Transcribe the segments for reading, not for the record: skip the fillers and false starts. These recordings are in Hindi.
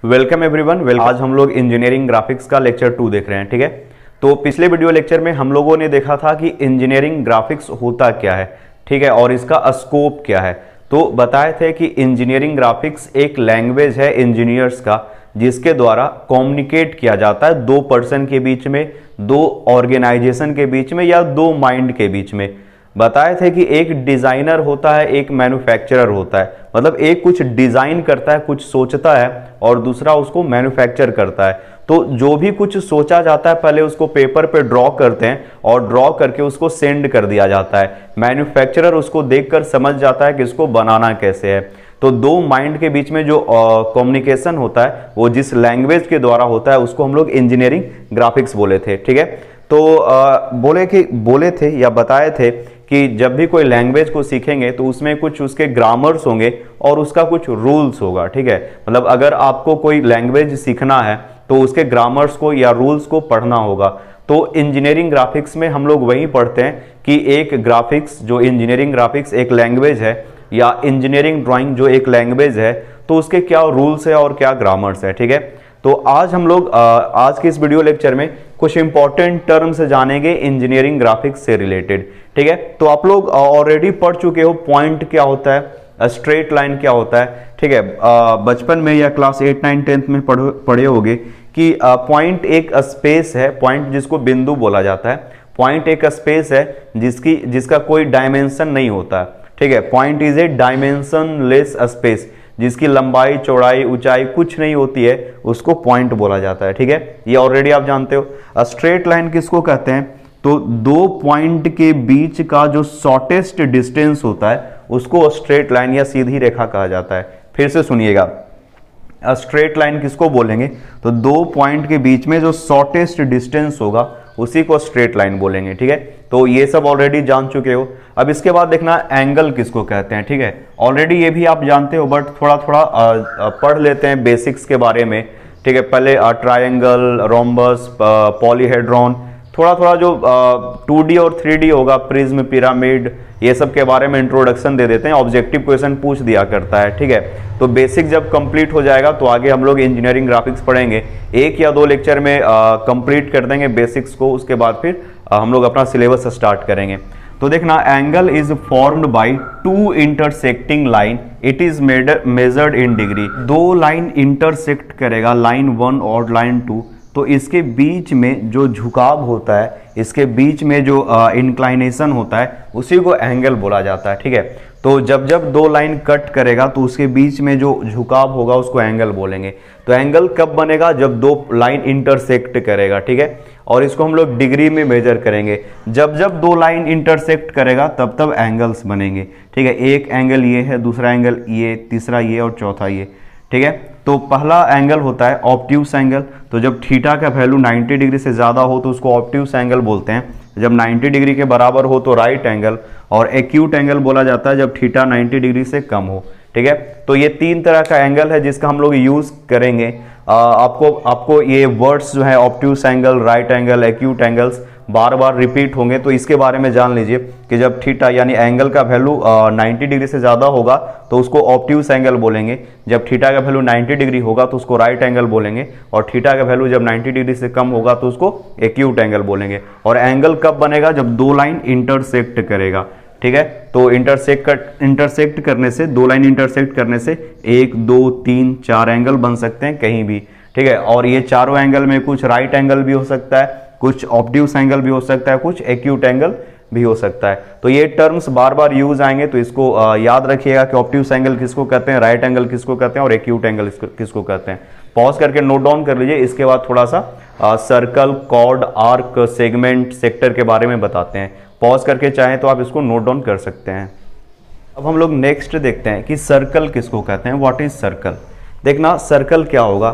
Welcome everyone. आज हम लोग इंजीनियरिंग ग्राफिक्स का लेक्चर 2 देख रहे हैं। ठीक है, तो पिछले वीडियो लेक्चर में हम लोगों ने देखा था कि इंजीनियरिंग ग्राफिक्स होता क्या है, ठीक है, और इसका स्कोप क्या है। तो बताए थे कि इंजीनियरिंग ग्राफिक्स एक लैंग्वेज है इंजीनियर्स का, जिसके द्वारा कम्युनिकेट किया जाता है दो पर्सन के बीच में, दो ऑर्गेनाइजेशन के बीच में, या दो माइंड के बीच में। बताए थे कि एक डिजाइनर होता है, एक मैन्युफैक्चरर होता है। मतलब एक कुछ डिजाइन करता है, कुछ सोचता है, और दूसरा उसको मैन्युफैक्चर करता है। तो जो भी कुछ सोचा जाता है पहले उसको पेपर पे ड्रॉ करते हैं और ड्रॉ करके उसको सेंड कर दिया जाता है। मैन्युफैक्चरर उसको देखकर समझ जाता है कि इसको बनाना कैसे है। तो दो माइंड के बीच में जो कम्युनिकेशन होता है वो जिस लैंग्वेज के द्वारा होता है उसको हम लोग इंजीनियरिंग ग्राफिक्स बोले थे। ठीक है, तो बोले थे या बताए थे कि जब भी कोई लैंग्वेज को सीखेंगे तो उसमें कुछ उसके ग्रामर्स होंगे और उसका कुछ रूल्स होगा। ठीक है, मतलब अगर आपको कोई लैंग्वेज सीखना है तो उसके ग्रामर्स को या रूल्स को पढ़ना होगा। तो इंजीनियरिंग ग्राफिक्स में हम लोग वही पढ़ते हैं कि एक ग्राफिक्स जो इंजीनियरिंग ग्राफिक्स एक लैंग्वेज है, या इंजीनियरिंग ड्राइंग जो एक लैंग्वेज है, तो उसके क्या रूल्स है और क्या ग्रामर्स है। ठीक है, तो आज हम लोग आज के इस वीडियो लेक्चर में कुछ इंपॉर्टेंट टर्म्स जानेंगे इंजीनियरिंग ग्राफिक्स से रिलेटेड। ठीक है, तो आप लोग ऑलरेडी पढ़ चुके हो पॉइंट क्या होता है, स्ट्रेट लाइन क्या होता है। ठीक है, बचपन में या क्लास 8, 9, 10 में पढ़े होगे कि पॉइंट एक स्पेस है, पॉइंट जिसको बिंदु बोला जाता है। पॉइंट एक स्पेस है जिसका कोई डायमेंशन नहीं होता। ठीक है, point is a dimensionless space, जिसकी लंबाई चौड़ाई ऊंचाई कुछ नहीं होती है, उसको पॉइंट बोला जाता है। ठीक है, ये ऑलरेडी आप जानते हो। स्ट्रेट लाइन किसको कहते हैं? तो दो पॉइंट के बीच का जो शॉर्टेस्ट डिस्टेंस होता है उसको स्ट्रेट लाइन या सीधी रेखा कहा जाता है। फिर से सुनिएगा, स्ट्रेट लाइन किसको बोलेंगे? तो दो पॉइंट के बीच में जो शॉर्टेस्ट डिस्टेंस होगा उसी को स्ट्रेट लाइन बोलेंगे। ठीक है, तो ये सब ऑलरेडी जान चुके हो। अब इसके बाद देखना एंगल किसको कहते हैं। ठीक है, ऑलरेडी ये भी आप जानते हो, बट थोड़ा थोड़ा पढ़ लेते हैं बेसिक्स के बारे में। ठीक है, पहले ट्रायंगल, रोम्बस, पॉलीहेड्रॉन, थोड़ा थोड़ा जो 2D और 3D होगा, प्रिज्म, पिरामिड, ये सब के बारे में इंट्रोडक्शन दे देते हैं। ऑब्जेक्टिव क्वेश्चन पूछ दिया करता है। ठीक है, तो बेसिक जब कंप्लीट हो जाएगा तो आगे हम लोग इंजीनियरिंग ग्राफिक्स पढ़ेंगे। एक या दो लेक्चर में कंप्लीट कर देंगे बेसिक्स को, उसके बाद फिर हम लोग अपना सिलेबस स्टार्ट करेंगे। तो देखना, angle is formed by two intersecting line, it is measured in degree. दो लाइन इंटरसेक्ट करेगा, लाइन 1 और लाइन 2, तो इसके बीच में जो झुकाव होता है, इसके बीच में जो इंक्लाइनेशन होता है, उसी को एंगल बोला जाता है। ठीक है, तो जब जब दो लाइन कट करेगा तो उसके बीच में जो झुकाव होगा उसको एंगल बोलेंगे। तो एंगल कब बनेगा? जब दो लाइन इंटरसेक्ट करेगा। ठीक है, और इसको हम लोग डिग्री में मेजर करेंगे। जब जब दो लाइन इंटरसेक्ट करेगा तब तब एंगल्स बनेंगे। ठीक है, एक एंगल ये है, दूसरा एंगल ये, तीसरा ये और चौथा ये। ठीक है, तो पहला एंगल होता है ऑब्ट्यूस एंगल। तो जब थीटा का वैल्यू 90 डिग्री से ज़्यादा हो तो उसको ऑब्ट्यूस एंगल बोलते हैं। जब 90 डिग्री के बराबर हो तो राइट एंगल, और एक्यूट एंगल बोला जाता है जब थीटा 90 डिग्री से कम हो। ठीक है, तो ये तीन तरह का एंगल है जिसका हम लोग यूज़ करेंगे। आपको ये वर्ड्स जो है obtuse angle, right angle, acute angles बार बार रिपीट होंगे, तो इसके बारे में जान लीजिए कि जब थीटा यानी एंगल का वैल्यू 90 डिग्री से ज़्यादा होगा तो उसको ऑब्ट्यूस एंगल बोलेंगे। जब थीटा का वैल्यू 90 डिग्री होगा तो उसको राइट एंगल बोलेंगे, और थीटा का वैल्यू जब 90 डिग्री से कम होगा तो उसको एक्यूट एंगल बोलेंगे। और एंगल कब बनेगा? जब दो लाइन इंटरसेक्ट करेगा। ठीक है, तो इंटरसेक्ट करने से, दो लाइन इंटरसेक्ट करने से 1, 2, 3, 4 एंगल बन सकते हैं कहीं भी। ठीक है, और ये चारों एंगल में कुछ राइट एंगल भी हो सकता है, कुछ ऑब्ट्यूस एंगल भी हो सकता है, कुछ एक्यूट एंगल भी हो सकता है। तो ये टर्म्स बार बार यूज आएंगे, तो इसको याद रखिएगा कि ऑब्ट्यूस एंगल किसको कहते हैं, राइट एंगल किसको कहते हैं, और एक्यूट एंगल किसको कहते हैं। पॉज करके नोट डाउन कर लीजिए। इसके बाद थोड़ा सा circle, chord, arc, segment, sector के बारे में बताते हैं। पॉज करके चाहें तो आप इसको नोट डाउन कर सकते हैं। अब हम लोग नेक्स्ट देखते हैं कि सर्कल किसको कहते हैं, व्हाट इज सर्कल। देखना, सर्कल क्या होगा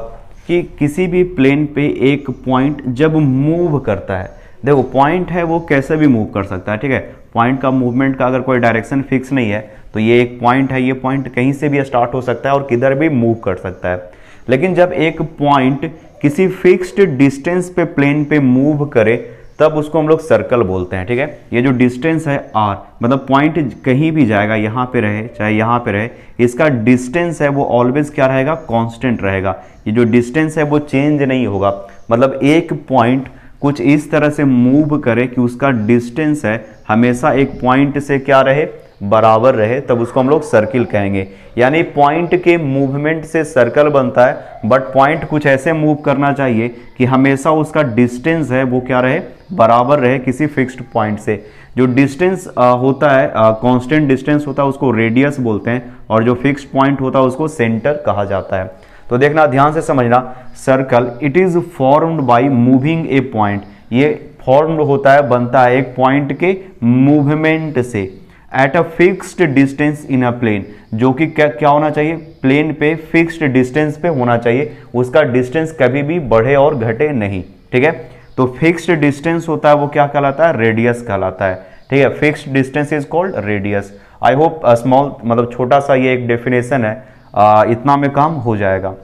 कि किसी भी प्लेन पे एक पॉइंट जब मूव करता है, देखो पॉइंट है वो कैसे भी मूव कर सकता है। ठीक है, पॉइंट का मूवमेंट का अगर कोई डायरेक्शन फिक्स नहीं है तो ये एक पॉइंट है, ये पॉइंट कहीं से भी स्टार्ट हो सकता है और किधर भी मूव कर सकता है। लेकिन जब एक पॉइंट किसी फिक्स्ड डिस्टेंस पे प्लेन पे मूव करे तब उसको हम लोग सर्कल बोलते हैं। ठीक है, ये जो डिस्टेंस है r, मतलब पॉइंट कहीं भी जाएगा, यहाँ पे रहे चाहे यहाँ पे रहे, इसका डिस्टेंस है वो ऑलवेज क्या रहेगा, कांस्टेंट रहेगा। ये जो डिस्टेंस है वो चेंज नहीं होगा। मतलब एक पॉइंट कुछ इस तरह से मूव करे कि उसका डिस्टेंस है हमेशा एक पॉइंट से क्या रहे, बराबर रहे, तब उसको हम लोग सर्किल कहेंगे। यानी पॉइंट के मूवमेंट से सर्कल बनता है, बट पॉइंट कुछ ऐसे मूव करना चाहिए कि हमेशा उसका डिस्टेंस है वो क्या रहे, बराबर रहे किसी फिक्स्ड पॉइंट से। जो डिस्टेंस होता है, कांस्टेंट डिस्टेंस होता है, उसको रेडियस बोलते हैं, और जो फिक्स्ड पॉइंट होता है उसको सेंटर कहा जाता है। तो देखना, ध्यान से समझना, circle it is formed by moving a point. ये फॉर्म्ड होता है, बनता है एक पॉइंट के मूवमेंट से at a fixed distance in a plane, जो कि क्या होना चाहिए, प्लेन पे फिक्स्ड डिस्टेंस पे होना चाहिए, उसका डिस्टेंस कभी भी बढ़े और घटे नहीं। ठीक है, तो फिक्स्ड डिस्टेंस होता है वो क्या कहलाता है, रेडियस कहलाता है। ठीक है, fixed distance is called radius. I hope small, मतलब छोटा सा ये एक डेफिनेशन है, इतना में काम हो जाएगा।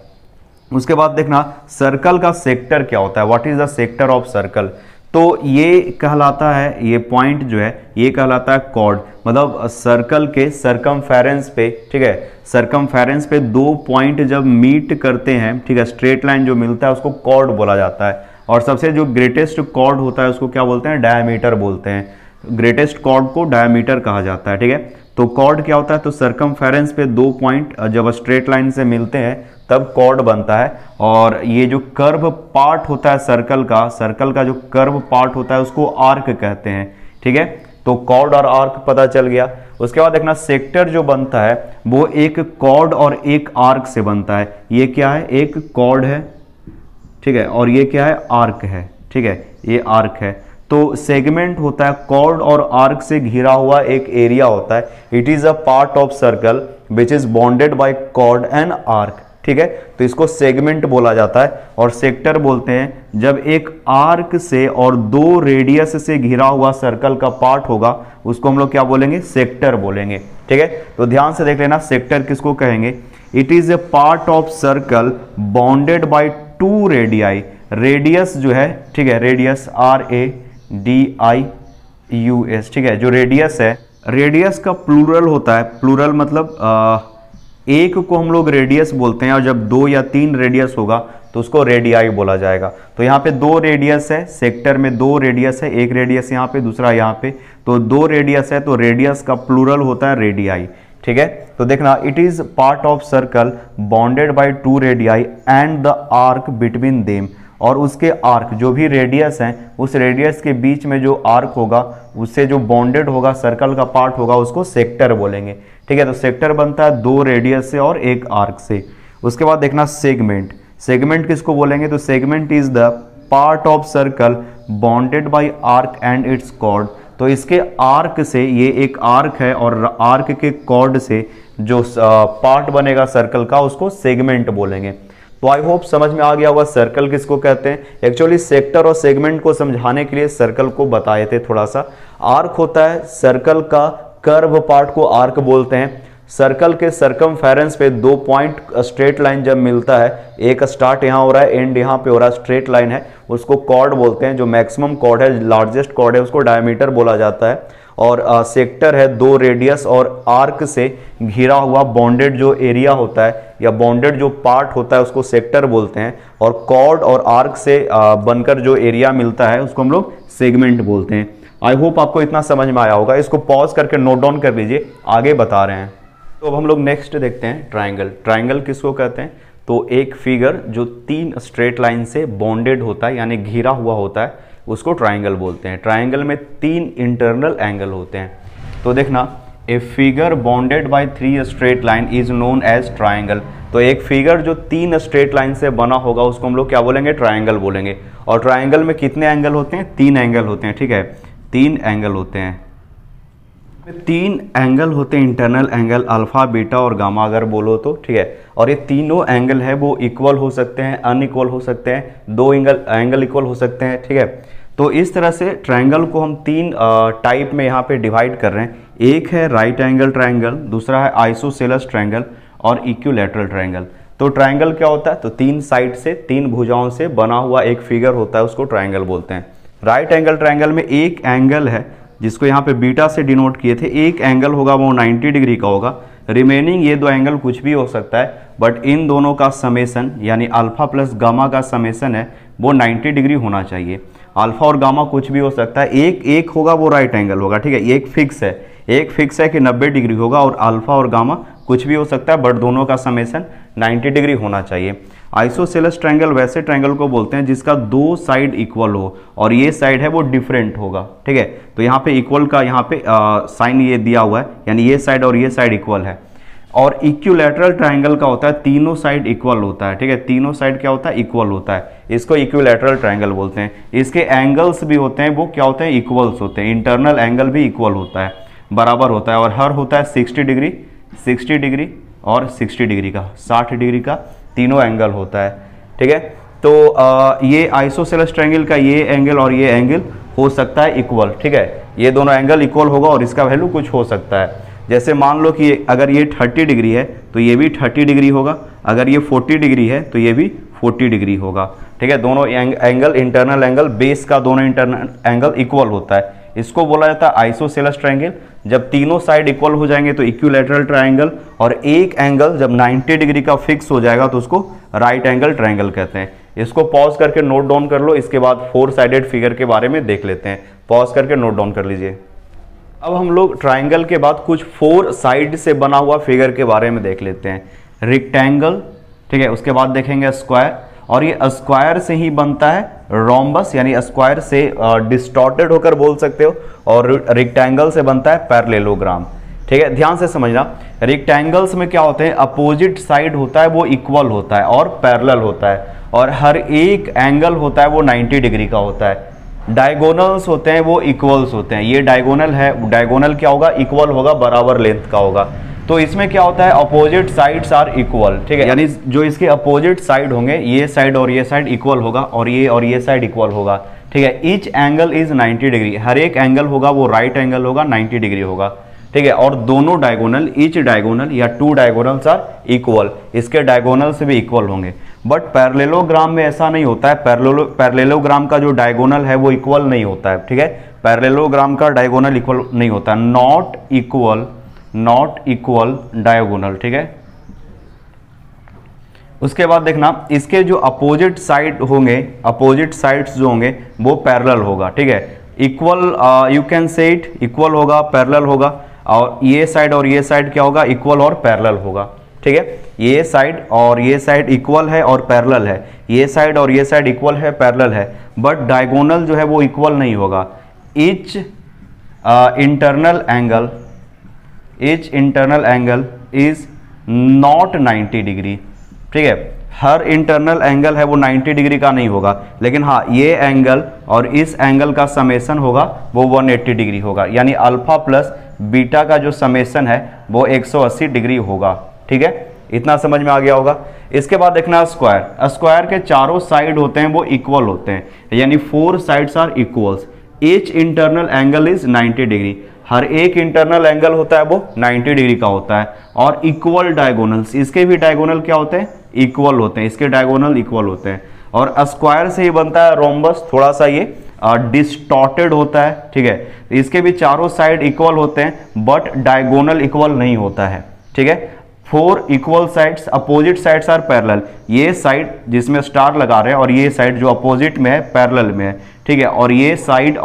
उसके बाद देखना, सर्कल का सेक्टर क्या होता है, what is the sector of circle. तो ये कहलाता है, ये पॉइंट जो है ये कहलाता है कॉर्ड। मतलब सर्कल के सरकमफेरेंस पे, ठीक है, सरकमफेरेंस पे दो पॉइंट जब मीट करते हैं, ठीक है, स्ट्रेट लाइन जो मिलता है उसको कॉर्ड बोला जाता है। और सबसे जो ग्रेटेस्ट कॉर्ड होता है उसको क्या बोलते हैं, डायमीटर बोलते हैं। ग्रेटेस्ट कॉर्ड को डायमीटर कहा जाता है। ठीक है, तो कॉर्ड क्या होता है, तो सरकमफेरेंस पे दो पॉइंट जब स्ट्रेट लाइन से मिलते हैं तब कॉर्ड बनता है। और ये जो कर्व पार्ट होता है सर्कल का जो कर्व पार्ट होता है उसको आर्क कहते हैं। ठीक है, तो कॉर्ड और आर्क पता चल गया। उसके बाद देखना, सेक्टर जो बनता है वो एक कॉर्ड और एक आर्क से बनता है। ये क्या है, एक कॉर्ड है, ठीक है, और ये क्या है, आर्क है। ठीक है, ये आर्क है। तो सेगमेंट होता है, कॉर्ड और आर्क से घिरा हुआ एक एरिया होता है। It is a part of circle which is bounded by chord and arc. ठीक है, तो इसको सेगमेंट बोला जाता है। और सेक्टर बोलते हैं जब एक आर्क से और दो रेडियस से घिरा हुआ सर्कल का पार्ट होगा, उसको हम लोग क्या बोलेंगे, सेक्टर बोलेंगे। ठीक है, तो ध्यान से देख लेना, सेक्टर किसको कहेंगे, it is a part of circle bounded by two radii. Radius जो है, ठीक है, रेडियस RADIUS, ठीक है, जो रेडियस है, रेडियस का प्लूरल होता है। प्लूरल मतलब एक को हम लोग रेडियस बोलते हैं, और जब दो या तीन रेडियस होगा तो उसको रेडियाई बोला जाएगा। तो यहाँ पे दो रेडियस है, सेक्टर में दो रेडियस है, एक रेडियस यहाँ पे, दूसरा यहाँ पे, तो दो रेडियस है, तो रेडियस का प्लूरल होता है रेडियाई। ठीक है, तो देखना, it is part of circle bounded by two radii and the arc between them. और उसके आर्क, जो भी रेडियस हैं, उस रेडियस के बीच में जो आर्क होगा, उससे जो बॉन्डेड होगा, सर्कल का पार्ट होगा, उसको सेक्टर बोलेंगे। ठीक है, तो सेक्टर बनता है दो रेडियस से और एक आर्क से। उसके बाद देखना, सेगमेंट। सेगमेंट किसको बोलेंगे, तो segment is the part of circle bounded by arc and its chord. तो इसके आर्क से, ये एक आर्क है, और आर्क के कॉर्ड से जो पार्ट बनेगा सर्कल का, उसको सेगमेंट बोलेंगे। तो आई होप समझ में आ गया होगा सर्कल किसको कहते हैं। एक्चुअली सेक्टर और सेगमेंट को समझाने के लिए सर्कल को बताए थे थोड़ा सा। आर्क होता है सर्कल का कर्व पार्ट को आर्क बोलते हैं। सर्कल के सरकमफेरेंस पे दो पॉइंट स्ट्रेट लाइन जब मिलता है, एक स्टार्ट यहाँ हो रहा है, एंड यहाँ पे हो रहा है, स्ट्रेट लाइन है, उसको कॉर्ड बोलते हैं। जो मैक्सिमम कॉर्ड है, लार्जेस्ट कॉर्ड है, उसको डायमीटर बोला जाता है। और सेक्टर है दो रेडियस और आर्क से घिरा हुआ बॉन्डेड जो एरिया होता है या बॉन्डेड जो पार्ट होता है उसको सेक्टर बोलते हैं। और कॉर्ड और आर्क से बनकर जो एरिया मिलता है उसको हम लोग सेगमेंट बोलते हैं। आई होप आपको इतना समझ में आया होगा। इसको पॉज करके नोट डाउन कर लीजिए, आगे बता रहे हैं। तो अब हम लोग नेक्स्ट देखते हैं ट्राइंगल। ट्राइंगल किसको कहते हैं, तो एक फिगर जो तीन स्ट्रेट लाइन से बॉन्डेड होता है यानी घिरा हुआ होता है उसको ट्राइंगल बोलते हैं। ट्राइंगल में तीन इंटरनल एंगल होते हैं। तो देखना, a figure bounded by three straight line is known as triangle. तो एक फिगर जो तीन स्ट्रेट लाइन से बना होगा उसको हम लोग क्या बोलेंगे, ट्राइंगल बोलेंगे। और ट्राइंगल में कितने एंगल होते हैं, तीन एंगल होते हैं। ठीक है, तीन एंगल होते हैं। तीन एंगल होते हैं इंटरनल एंगल, अल्फा, बीटा और गामा अगर बोलो तो। ठीक है, और ये तीनों एंगल है वो इक्वल हो सकते हैं, अनइक्वल हो सकते हैं, दो एंगल इक्वल हो सकते हैं। ठीक है, तो इस तरह से ट्राइंगल को हम तीन टाइप में यहाँ पे डिवाइड कर रहे हैं। एक है राइट एंगल ट्राइंगल, दूसरा है आइसोसेलेस ट्राइंगल और इक्विलैटरल ट्राइंगल। तो ट्राइंगल क्या होता है, तो तीन साइड से, तीन भुजाओं से बना हुआ एक फिगर होता है, उसको ट्राइंगल बोलते हैं। राइट एंगल ट्रायंगल में एक एंगल है जिसको यहाँ पे बीटा से डिनोट किए थे, एक एंगल होगा वो 90 डिग्री का होगा। रिमेनिंग ये दो एंगल कुछ भी हो सकता है, बट इन दोनों का समेसन यानी अल्फा प्लस गामा का समेसन है वो 90 डिग्री होना चाहिए। अल्फा और गामा कुछ भी हो सकता है, एक होगा वो राइट एंगल होगा, ठीक है। एक फिक्स है कि 90 डिग्री होगा, और अल्फा और गामा कुछ भी हो सकता है, बट दोनों का समेसन 90 डिग्री होना चाहिए। आइसोसेलेस ट्रायंगल वैसे ट्रायंगल को बोलते हैं जिसका दो साइड इक्वल हो और ये साइड है वो डिफरेंट होगा, ठीक है। तो यहाँ पे इक्वल का यहाँ पे साइन ये दिया हुआ है, यानी ये साइड और ये साइड इक्वल है। और इक्विलैटरल ट्रायंगल का होता है तीनों साइड इक्वल होता है, ठीक है। तीनों साइड क्या होता है, इक्वल होता है, इसको इक्विलैटरल ट्रायंगल बोलते हैं। इसके एंगल्स भी होते हैं वो क्या होते हैं, इक्वल्स होते हैं। इंटरनल एंगल भी इक्वल होता है, बराबर होता है, और हर होता है 60 डिग्री, 60 डिग्री और 60 डिग्री का, 60 डिग्री का तीनों एंगल होता है, ठीक है। तो ये आइसोसेलेस ट्रायंगल का ये एंगल और ये एंगल हो सकता है इक्वल, ठीक है। ये दोनों एंगल इक्वल होगा और इसका वैल्यू कुछ हो सकता है। जैसे मान लो कि अगर ये 30 डिग्री है तो ये भी 30 डिग्री होगा, अगर ये 40 डिग्री है तो ये भी 40 डिग्री होगा, ठीक है। दोनों एंगल, इंटरनल एंगल, बेस का दोनों इंटरनल एंगल इक्वल होता है। इसको बोला जाता है आइसोसेलेस ट्रायंगल। जब तीनों साइड इक्वल हो जाएंगे तो इक्विलैटरल ट्रायंगल, और एक एंगल जब 90 डिग्री का फिक्स हो जाएगा तो उसको राइट एंगल ट्रायंगल कहते हैं। इसको पॉज करके नोट डाउन कर लो, इसके बाद 4 साइडेड फिगर के बारे में देख लेते हैं। पॉज करके नोट डाउन कर लीजिए। अब हम लोग ट्रायंगल के बाद कुछ 4 साइड से बना हुआ फिगर के बारे में देख लेते हैं। रेक्टेंगल, ठीक है, उसके बाद देखेंगे स्क्वायर, और ये स्क्वायर से ही बनता है रोम्बस, यानी स्क्वायर से डिस्टॉर्टेड होकर बोल सकते हो, और रेक्टेंगल से बनता है पैरेललोग्राम, ठीक है। ध्यान से समझना, रेक्टेंगल्स में क्या होते हैं, अपोजिट साइड होता है वो इक्वल होता है और पैरेलल होता है, और हर एक एंगल होता है वो 90 डिग्री का होता है। डायगोनल्स होते हैं वो इक्वल्स होते हैं। ये डायगोनल है, डायगोनल क्या होगा, इक्वल होगा, बराबर लेंथ का होगा। तो इसमें क्या होता है, अपोजिट साइड्स आर इक्वल, ठीक है। यानी जो इसके अपोजिट साइड होंगे, ये साइड और ये साइड इक्वल होगा, और ये साइड इक्वल होगा, ठीक है। ईच एंगल इज 90 डिग्री, हर एक एंगल होगा वो राइट एंगल होगा, 90 डिग्री होगा, ठीक है। और दोनों डायगोनल, ईच डायगोनल या 2 डायगोनल्स आर इक्वल, इसके डायगोनल से भी इक्वल होंगे। बट पैरेललोग्राम में ऐसा नहीं होता है। पैरेललोग्राम का जो डायगोनल है वो इक्वल नहीं होता है, ठीक है। पैरेललोग्राम का डायगोनल इक्वल नहीं होता, नॉट इक्वल डायगोनल, ठीक है। उसके बाद देखना, इसके जो अपोजिट साइड होंगे, अपोजिट साइड्स जो होंगे वो पैरेलल होगा, ठीक है। Equal, you can say it, equal होगा, पैरेलल होगा, और ये साइड और ये साइड क्या होगा, इक्वल और पैरेलल होगा, ठीक है। ये साइड और ये साइड इक्वल है और पैरेलल है, ये साइड और ये साइड इक्वल है, पैरेलल है, बट डायगोनल जो है वो इक्वल नहीं होगा। Each internal angle is not 90 degree, ठीक है। हर इंटरनल एंगल है वो 90 डिग्री का नहीं होगा, लेकिन हाँ, ये एंगल और इस एंगल का समेसन होगा वो 180 डिग्री होगा, यानी अल्फा प्लस बीटा का जो समेसन है वो 180 डिग्री होगा, ठीक है। इतना समझ में आ गया होगा। इसके बाद देखना स्क्वायर। स्क्वायर के चारों साइड होते हैं वो इक्वल होते हैं, यानी 4 sides are equals. Each internal angle is 90 degree, हर एक इंटरनल एंगल होता है वो 90 डिग्री का होता है। और इक्वल डायगोनल्स, इसके भी डायगोनल क्या होते हैं, इक्वल होते हैं, इसके डायगोनल इक्वल होते हैं। और स्क्वायर से ही बनता है रोम्बस, थोड़ा सा ये डिस्टॉर्टेड होता है, ठीक है। इसके भी चारों साइड इक्वल होते हैं, बट डायगोनल इक्वल नहीं होता है, ठीक है। 4 equal sides, opposite sides are parallel. ये साइड जिसमें स्टार लगा रहे हैं और ये साइड जो अपोजिट में है पैरेलल में है, ठीक है। और ये साइड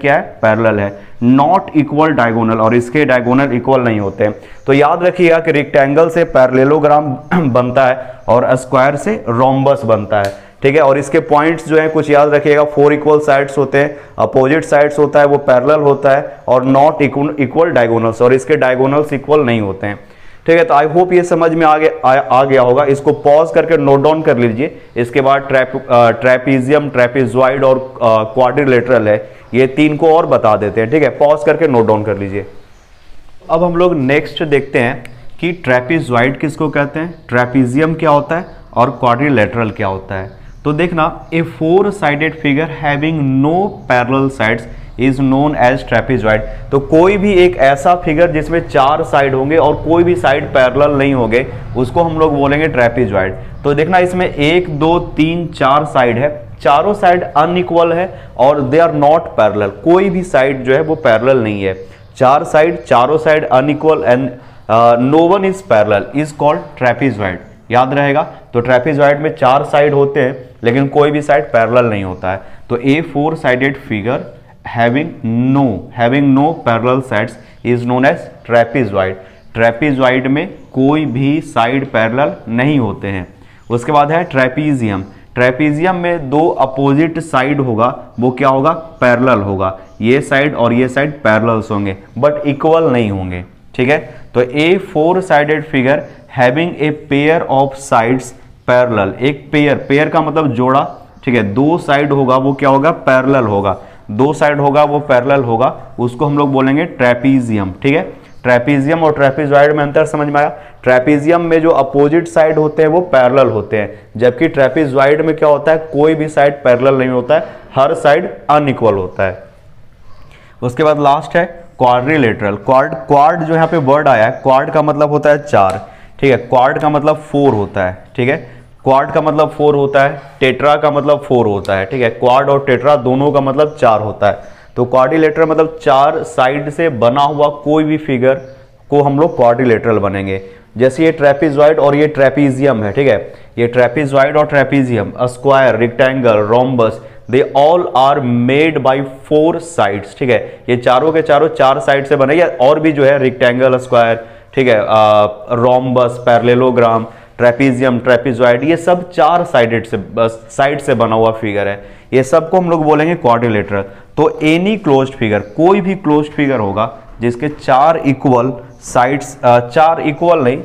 क्या है, पैरेलल है। नॉट इक्वल डायगोनल, और इसके डायगोनल इक्वल नहीं होते हैं। तो याद रखिएगा कि रेक्टेंगल से पैरेललोग्राम बनता है और स्क्वायर से रोम्बस बनता है, ठीक है। और इसके पॉइंट्स जो है कुछ याद रखिएगा, 4 इक्वल साइड्स होते हैं, अपोजिट साइड्स होता है वो पैरेलल होता है, और नॉट इक्वल डायगोनल्स, और इसके डायगोनल्स इक्वल नहीं होते हैं, ठीक है। तो आई होप ये समझ में आ गया होगा। इसको पॉज करके नोट डाउन कर लीजिए। इसके बाद ट्रेपीजियम, ट्रेपीजॉइड और क्वाड्रिलेटरल है, ये 3 को और बता देते हैं, ठीक है। पॉज करके नोट डाउन कर लीजिए। अब हम लोग नेक्स्ट देखते हैं कि ट्रेपीजॉइड किसको कहते हैं, ट्रेपीजियम क्या होता है और क्वाड्रिलेटरल क्या होता है। तो देखना, a 4 sided figure having no parallel sides is known as trapezoid. तो कोई भी एक ऐसा फिगर जिसमें 4 साइड होंगे और कोई भी साइड पैरेलल नहीं होंगे, उसको हम लोग बोलेंगे ट्रेपीजॉइड। तो देखना, इसमें 1 2 3 4 साइड है, चारों साइड अनइक्वल है और दे आर नॉट पैरेलल, कोई भी साइड जो है वो पैरेलल नहीं है। चारों side unequal and no one is parallel is called trapezoid. याद रहेगा, तो ट्रेपेजॉइड में 4 साइड होते हैं लेकिन कोई भी साइड पैरेलल नहीं होता है। तो ए 4 sided figure having no parallel sides is known as trapezoid। Trapezoid में कोई भी साइड पैरेलल नहीं होते हैं। उसके बाद है ट्रेपीजियम। ट्रेपीजियम में 2 अपोजिट साइड होगा, वो क्या होगा, पैरेलल होगा। ये साइड और ये साइड पैरेलल्स होंगे बट इक्वल नहीं होंगे, ठीक है। तो ए 4 sided figure having a pair of sides parallel, एक पेयर का मतलब जोड़ा, ठीक है। 2 साइड होगा वो क्या होगा, पैरेलल होगा। 2 साइड होगा वो पैरेलल होगा, उसको हम लोग बोलेंगे ट्रेपीजियम, ठीक है। ट्रेपीजियम और ट्रेपेजॉइड में अंतर समझ में आया। ट्रेपीजियम में जो अपोजिट साइड होते हैं वो पैरेलल होते हैं, जबकि ट्रेपेजॉइड में क्या होता है, कोई भी साइड पैरेलल नहीं होता है, हर साइड अनइक्वल होता है। उसके बाद लास्ट है क्वाड्रिलेटरल। क्वाड जो यहाँ पे वर्ड आया है, क्वाड का मतलब होता है 4, ठीक है। क्वाड का मतलब 4 होता है, ठीक है। क्वाड का मतलब 4 होता है, टेट्रा का मतलब 4 होता है, ठीक है। क्वाड और टेट्रा दोनों का मतलब 4 होता है। तो क्वाड्रिलेटरल मतलब 4 साइड से बना हुआ कोई भी फिगर को हम लोग क्वाड्रिलेटरल बनेंगे। जैसे ये ट्रेपेजॉइड और ये ट्रेपीजियम है, ठीक है। ये ट्रेपेजॉइड और trapezium, square, rectangle, rhombus, they all are made by 4 sides, ठीक है। ये चारों के चारों 4 साइड से बने, या और भी जो है रेक्टेंगल, स्क्वायर, ठीक है, रोम्बस, पैरेललोग्राम, ट्रेपीजियम, ट्रेपेजॉइड, ये सब 4 साइड से बना हुआ फिगर है। ये सबको हम लोग बोलेंगे क्वाड्रिलेटरल। तो एनी क्लोज्ड फिगर, कोई भी क्लोज्ड फिगर होगा जिसके 4 इक्वल साइड्स, 4 इक्वल नहीं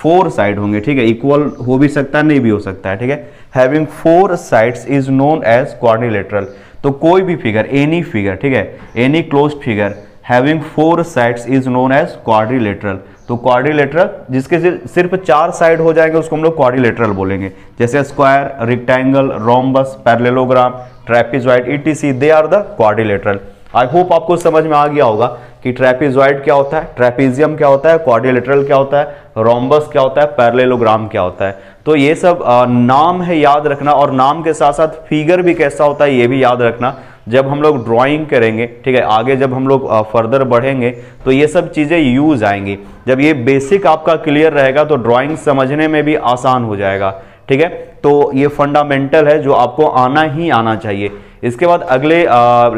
4 साइड होंगे, ठीक है। इक्वल हो भी सकता है, नहीं भी हो सकता है, ठीक है। Having 4 sides is known as quadrilateral. तो कोई भी फिगर, एनी फिगर, ठीक है, any closed figure having 4 sides is known as quadrilateral. तो क्वाड्रिलेटरल जिसके सिर्फ 4 साइड हो जाएंगे उसको हम लोग क्वाड्रिलेटरल बोलेंगे। जैसे square, rectangle, rhombus, parallelogram, trapezoid etc, they are the quadrilateral. I hope आपको समझ में आ गया होगा कि ट्रेपेजॉइड क्या होता है, ट्रेपीजियम क्या होता है, क्वाड्रिलेटरल क्या होता है, रोम्बस क्या होता है, पैरेललोग्राम क्या होता है। तो ये सब नाम है, याद रखना। और नाम के साथ साथ फिगर भी कैसा होता है ये भी याद रखना। जब हम लोग ड्राइंग करेंगे, ठीक है, आगे जब हम लोग फर्दर बढ़ेंगे तो ये सब चीज़ें यूज आएंगी। जब ये बेसिक आपका क्लियर रहेगा तो ड्राइंग समझने में भी आसान हो जाएगा, ठीक है। तो ये फंडामेंटल है जो आपको आना ही आना चाहिए। इसके बाद अगले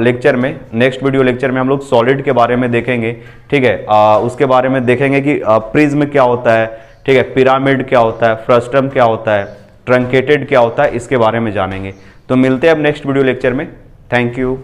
लेक्चर में, नेक्स्ट वीडियो लेक्चर में हम लोग सॉलिड के बारे में देखेंगे, ठीक है। उसके बारे में देखेंगे कि प्रिज्म क्या होता है, ठीक है, पिरामिड क्या होता है, फ्रस्टम क्या होता है, ट्रंकेटेड क्या होता है, इसके बारे में जानेंगे। तो मिलते हैं अब नेक्स्ट वीडियो लेक्चर में। Thank you.